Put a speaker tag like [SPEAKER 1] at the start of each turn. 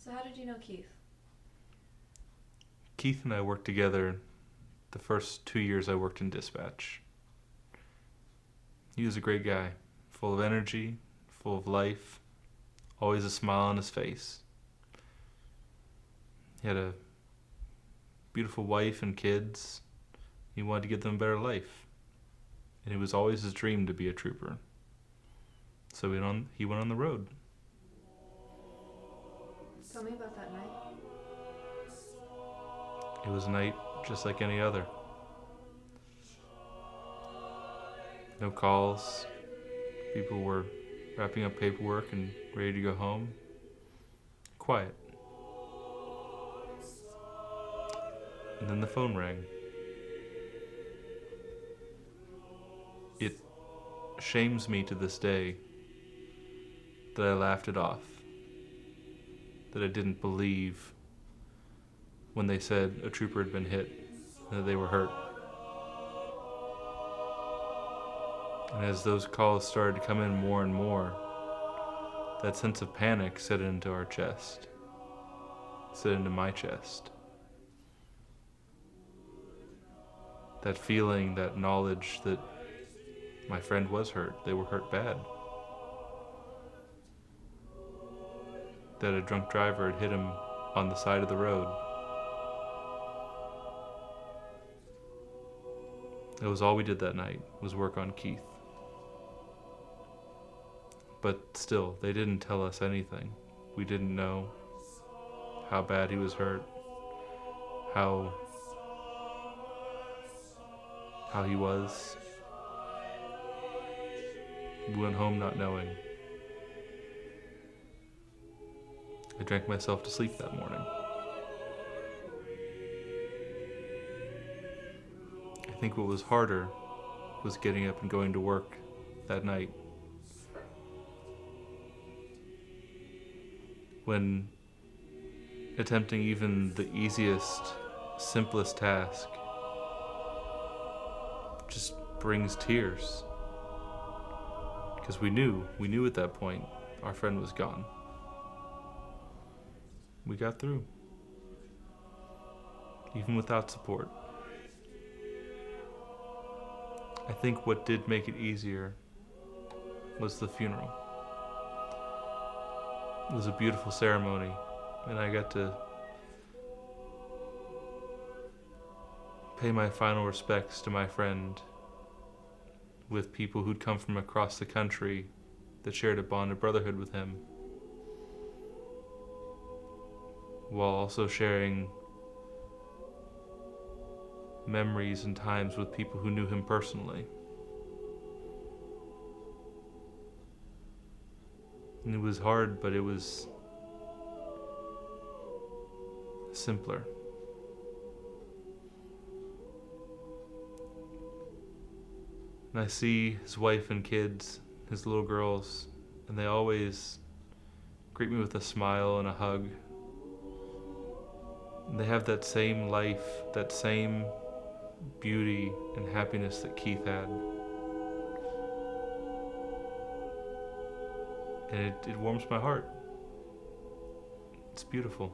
[SPEAKER 1] So how did you know Keith?
[SPEAKER 2] Keith and I worked together the first 2 years I worked in dispatch. He was a great guy, full of energy, full of life, always a smile on his face. He had a beautiful wife and kids. He wanted to give them a better life. And it was always his dream to be a trooper. So he went on the road.
[SPEAKER 1] Tell me about that night.
[SPEAKER 2] It was a night just like any other. No calls. People were wrapping up paperwork and ready to go home. Quiet. And then the phone rang. It shames me to this day that I laughed it off. That I didn't believe when they said a trooper had been hit and that they were hurt. And as those calls started to come in more and more, that sense of panic set into our chest, set into my chest. That feeling, that knowledge that my friend was hurt, they were hurt bad. That a drunk driver had hit him on the side of the road. That was all we did that night, was work on Keith. But still, they didn't tell us anything. We didn't know how bad he was hurt, how he was. We went home not knowing. I drank myself to sleep that morning. I think what was harder was getting up and going to work that night. When attempting even the easiest, simplest task just brings tears. Because we knew at that point our friend was gone. We got through, even without support. I think what did make it easier was the funeral. It was a beautiful ceremony, and I got to pay my final respects to my friend with people who'd come from across the country that shared a bond of brotherhood with him, while also sharing memories and times with people who knew him personally. And it was hard, but it was simpler. And I see his wife and kids, his little girls, and they always greet me with a smile and a hug. And they have that same life, that same beauty and happiness that Keith had. And it warms my heart. It's beautiful.